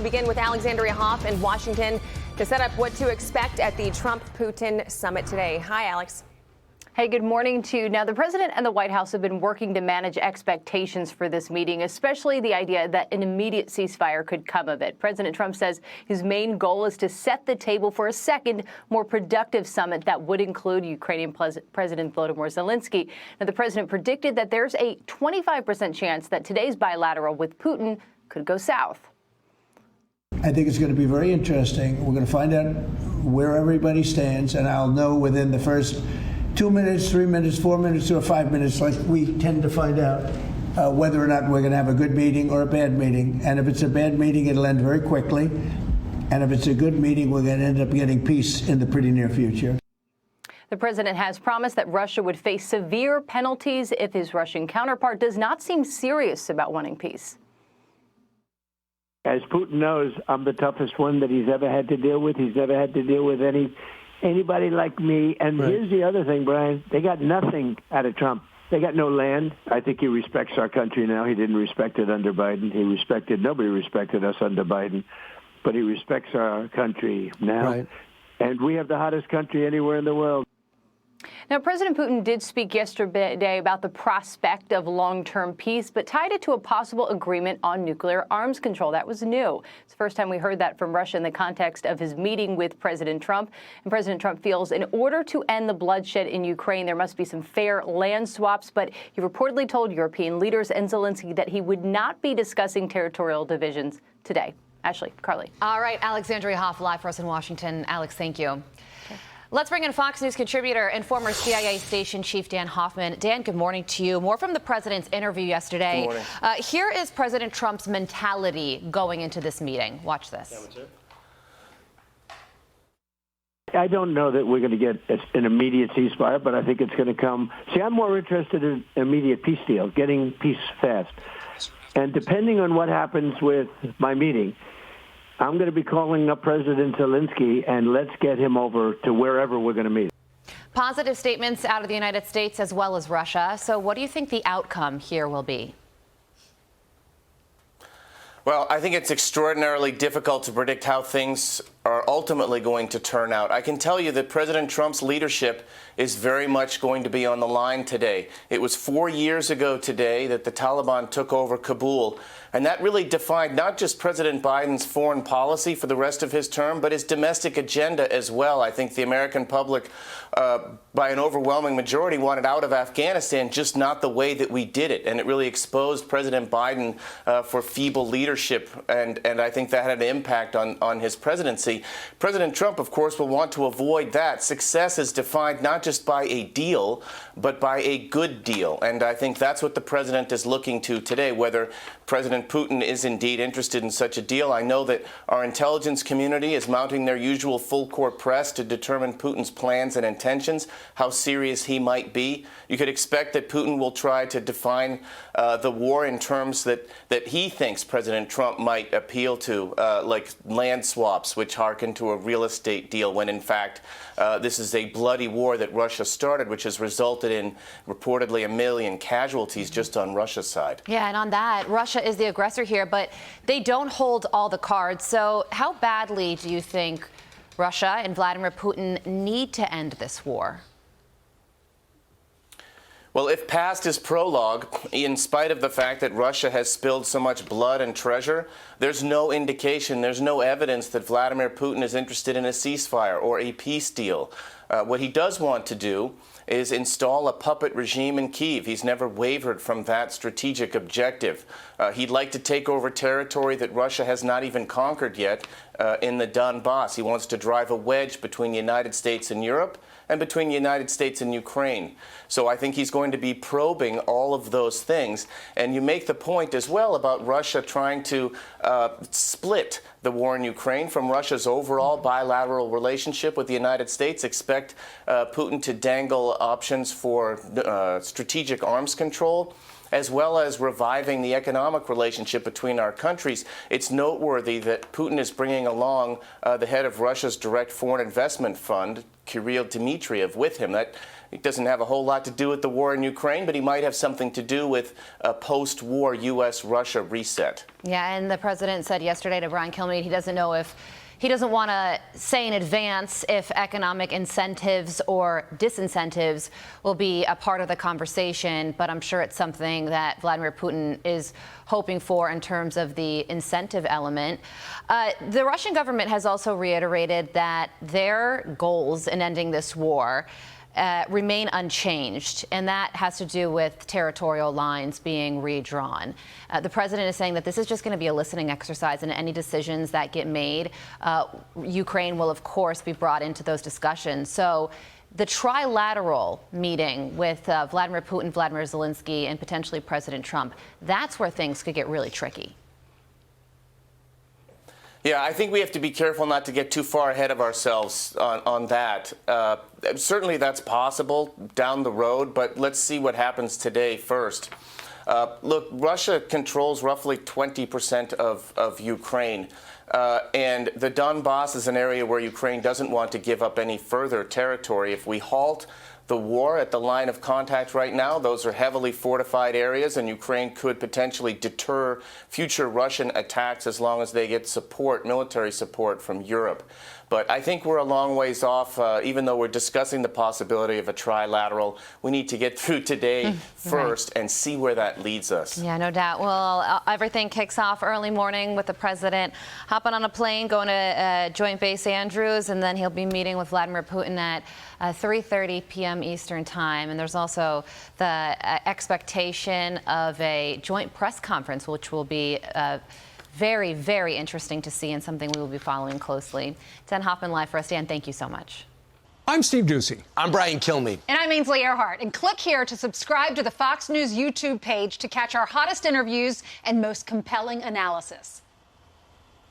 begin with Alexandria Hoff in Washington to set up what to expect at the Trump-Putin summit today. Hi, Alex. Hey, good morning to you. Now, the president and the White House have been working to manage expectations for this meeting, especially the idea that an immediate ceasefire could come of it. President Trump says his main goal is to set the table for a second, more productive summit that would include Ukrainian President Volodymyr Zelensky. Now, the president predicted that there's a 25% chance that today's bilateral with Putin could go south. I think it's going to be very interesting. We're going to find out where everybody stands, and I'll know within the first 2 minutes, 3 minutes, 4 minutes, or 5 minutes, like we tend to find out whether or not we're going to have a good meeting or a bad meeting. And if it's a bad meeting, it'll end very quickly. And if it's a good meeting, we're going to end up getting peace in the pretty near future. The president has promised that Russia would face severe penalties if his Russian counterpart does not seem serious about wanting peace. As Putin knows, I'm the toughest one that he's ever had to deal with. He's never had to deal with anybody like me. And Right. Here's the other thing, Brian. They got nothing out of Trump. They got no land. I think he respects our country now. He didn't respect it under Biden. Nobody respected us under Biden. But he respects our country now. Right. And we have the hottest country anywhere in the world. Now, President Putin did speak yesterday about the prospect of long-term peace, but tied it to a possible agreement on nuclear arms control. That was new. It's the first time we heard that from Russia in the context of his meeting with President Trump. And President Trump feels in order to end the bloodshed in Ukraine, there must be some fair land swaps. But he reportedly told European leaders and Zelensky that he would not be discussing territorial divisions today. Ashley, Carly. All right, Alexandria Hoff, live for us in Washington. Alex, thank you. Let's bring in Fox News contributor and former CIA station chief Dan Hoffman. Dan, good morning to you. More from the president's interview yesterday. Good morning. Here is President Trump's mentality going into this meeting. Watch this. I don't know that we're going to get an immediate ceasefire, but I think it's going to come. See, I'm more interested in immediate peace deal, getting peace fast. And depending on what happens with my meeting, I'm going to be calling up President Zelensky, and let's get him over to wherever we're going to meet. Positive statements out of the United States as well as Russia. So what do you think the outcome here will be? Well, I think it's extraordinarily difficult to predict how things are ultimately going to turn out. I can tell you that President Trump's leadership is very much going to be on the line today. It was 4 years ago today that the Taliban took over Kabul, and that really defined not just President Biden's foreign policy for the rest of his term, but his domestic agenda as well. I think the American public, by an overwhelming majority, wanted out of Afghanistan, just not the way that we did it. And it really exposed President Biden for feeble leadership, and I think that had an impact on his presidency. President Trump, of course, will want to avoid that. Success is defined not just by a deal, but by a good deal. And I think that's what the president is looking to today, whether President Putin is indeed interested in such a deal. I know that our intelligence community is mounting their usual full-court press to determine Putin's plans and intentions, how serious he might be. You could expect that Putin will try to define the war in terms that he thinks President Trump might appeal to, like land swaps, which harken to a real estate deal, when in fact this is a bloody war that Russia started, which has resulted in reportedly 1 million casualties just on Russia's side. Yeah, and on that, Russia is the aggressor here, but they don't hold all the cards. So how badly do you think Russia and Vladimir Putin need to end this war? Well, if past is prologue, in spite of the fact that Russia has spilled so much blood and treasure, there's no indication, there's no evidence that Vladimir Putin is interested in a ceasefire or a peace deal. What he does want to do is install a puppet regime in Kyiv. He's never wavered from that strategic objective. He'd like to take over territory that Russia has not even conquered yet in the Donbass. He wants to drive a wedge between the United States and Europe and between the United States and Ukraine. So I think he's going to be probing all of those things. And you make the point as well about Russia trying to split the war in Ukraine from Russia's overall bilateral relationship with the United States. Expect Putin to dangle options for strategic arms control, as well as reviving the economic relationship between our countries. It's noteworthy that Putin is bringing along the head of Russia's direct foreign investment fund, Kirill Dmitriev, with him. That It doesn't have a whole lot to do with the war in Ukraine, but he might have something to do with a post-war U.S.-Russia reset. Yeah, and the president said yesterday to Brian Kilmeade he doesn't know if he doesn't want to say in advance if economic incentives or disincentives will be a part of the conversation, but I'm sure it's something that Vladimir Putin is hoping for in terms of the incentive element. The Russian government has also reiterated that their goals in ending this war remain unchanged, and that has to do with territorial lines being redrawn. The president is saying that this is just going to be a listening exercise, and any decisions that get made, Ukraine will, of course, be brought into those discussions. So the trilateral meeting with Vladimir Putin, Vladimir Zelensky, and potentially President Trump, that's where things could get really tricky. Yeah, I think we have to be careful not to get too far ahead of ourselves on that. Certainly that's possible down the road, but let's see what happens today first. Look, Russia controls roughly 20% of Ukraine, and the Donbass is an area where Ukraine doesn't want to give up any further territory. If we halt the war at the line of contact right now, those are heavily fortified areas, and Ukraine could potentially deter future Russian attacks as long as they get support, military support from Europe. But I think we're a long ways off, even though we're discussing the possibility of a trilateral. We need to get through today first and see where that leads us. Yeah, no doubt. Well, everything kicks off early morning with the president hopping on a plane, going to Joint Base Andrews, and then he'll be meeting with Vladimir Putin at 3:30 p.m. Eastern Time. And there's also the expectation of a joint press conference, which will be very, very interesting to see and something we will be following closely. Dan Hoffman live for us. Dan, thank you so much. I'm Steve Ducey. I'm Brian Kilmeade. And I'm Ainsley Earhart. And click here to subscribe to the Fox News YouTube page to catch our hottest interviews and most compelling analysis.